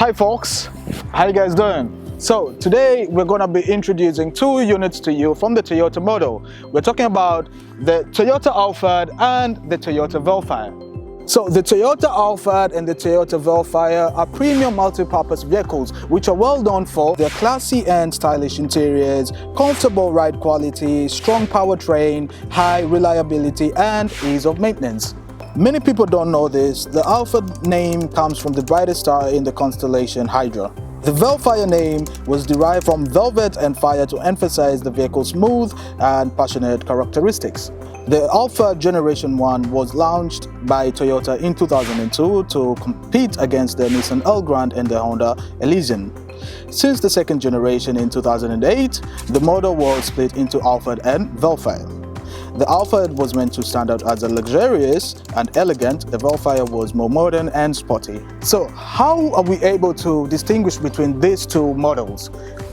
Hi folks, how you guys doing? So today we're going to be introducing two units to you from the Toyota model. We're talking about the Toyota Alphard and the Toyota Vellfire. So the Toyota Alphard and the Toyota Vellfire are premium multi-purpose vehicles which are well known for their classy and stylish interiors, comfortable ride quality, strong powertrain, high reliability and ease of maintenance. Many people don't know this. The Alphard name comes from the brightest star in the constellation Hydra. The Vellfire name was derived from velvet and fire to emphasize the vehicle's smooth and passionate characteristics. The Alphard Generation-1 was launched by Toyota in 2002 to compete against the Nissan Elgrand and the Honda Elysion. Since the second generation in 2008, the model was split into Alphard and Vellfire. The Alphard was meant to stand out as a luxurious and elegant. The Vellfire was more modern and sporty. So how are we able to distinguish between these two models?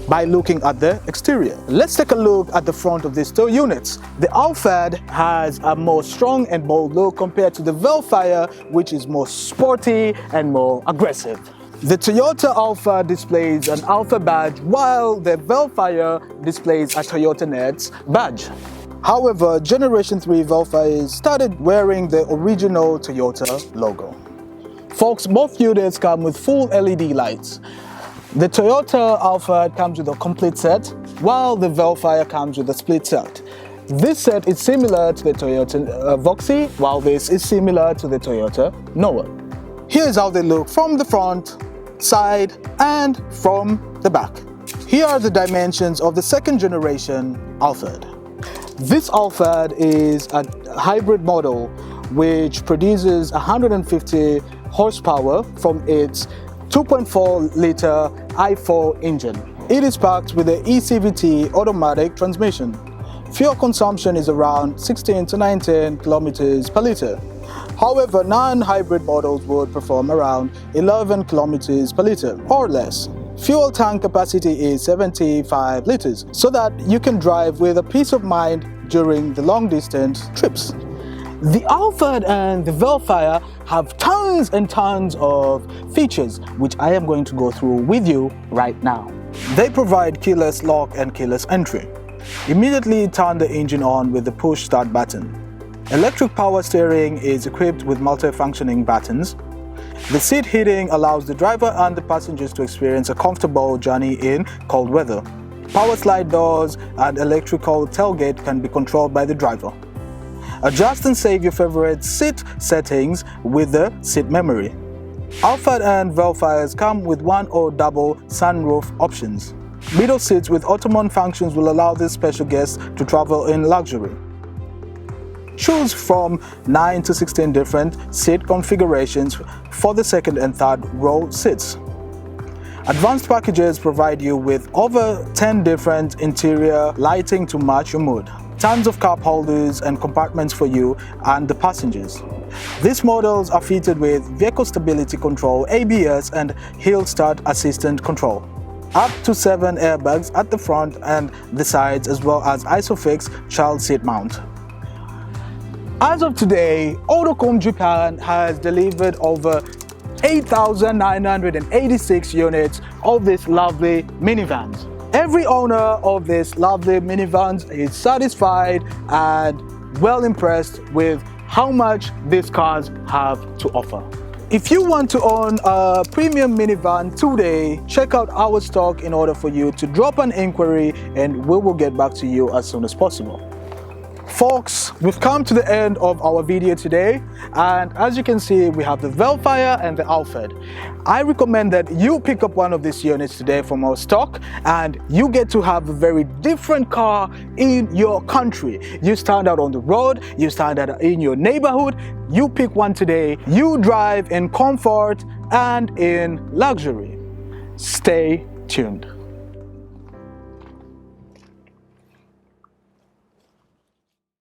By looking at the exterior. Let's take a look at the front of these two units. The Alphard has a more strong and bold look compared to the Vellfire, which is more sporty and more aggressive. The Toyota Alphard displays an Alpha badge, while the Vellfire displays a Toyota Nets badge. However, Generation 3 Vellfires started wearing the original Toyota logo. Folks, both units come with full LED lights. The Toyota Alphard comes with a complete set, while the Vellfire comes with a split set. This set is similar to the Toyota Voxy, while this is similar to the Toyota Noah. Here's how they look from the front, side, and from the back. Here are the dimensions of the second generation Alphard. This Alphard is a hybrid model which produces 150 horsepower from its 2.4-liter i4 engine. It is packed with a eCVT automatic transmission. Fuel consumption is around 16 to 19 kilometers per liter. However, non-hybrid models would perform around 11 kilometers per liter or less. Fuel tank capacity is 75 liters, so that you can drive with a peace of mind during the long-distance trips. The Alphard and the Vellfire have tons and tons of features, which I am going to go through with you right now. They provide keyless lock and keyless entry. Immediately turn the engine on with the push start button. Electric power steering is equipped with multi-functioning buttons. The seat heating allows the driver and the passengers to experience a comfortable journey in cold weather. Power slide doors and electrical tailgate can be controlled by the driver. Adjust and save your favorite seat settings with the seat memory. Alphard and Vellfires come with one or double sunroof options. Middle seats with Autocom functions will allow these special guests to travel in luxury. Choose from 9 to 16 different seat configurations for the second and third row seats. Advanced packages provide you with over 10 different interior lighting to match your mood. Tons of cup holders and compartments for you and the passengers. These models are fitted with vehicle stability control, ABS and hill start assistant control. Up to 7 airbags at the front and the sides, as well as ISOFIX child seat mount. As of today, Autocom Japan has delivered over 8,986 units of these lovely minivans. Every owner of these lovely minivans is satisfied and well impressed with how much these cars have to offer. If you want to own a premium minivan today, check out our stock in order for you to drop an inquiry and we will get back to you as soon as possible. Folks, we've come to the end of our video today, and as you can see, we have the Vellfire and the Alphard. I recommend that you pick up one of these units today from our stock and you get to have a very different car in your country. You stand out on the road, you stand out in your neighborhood, you pick one today, you drive in comfort and in luxury. Stay tuned.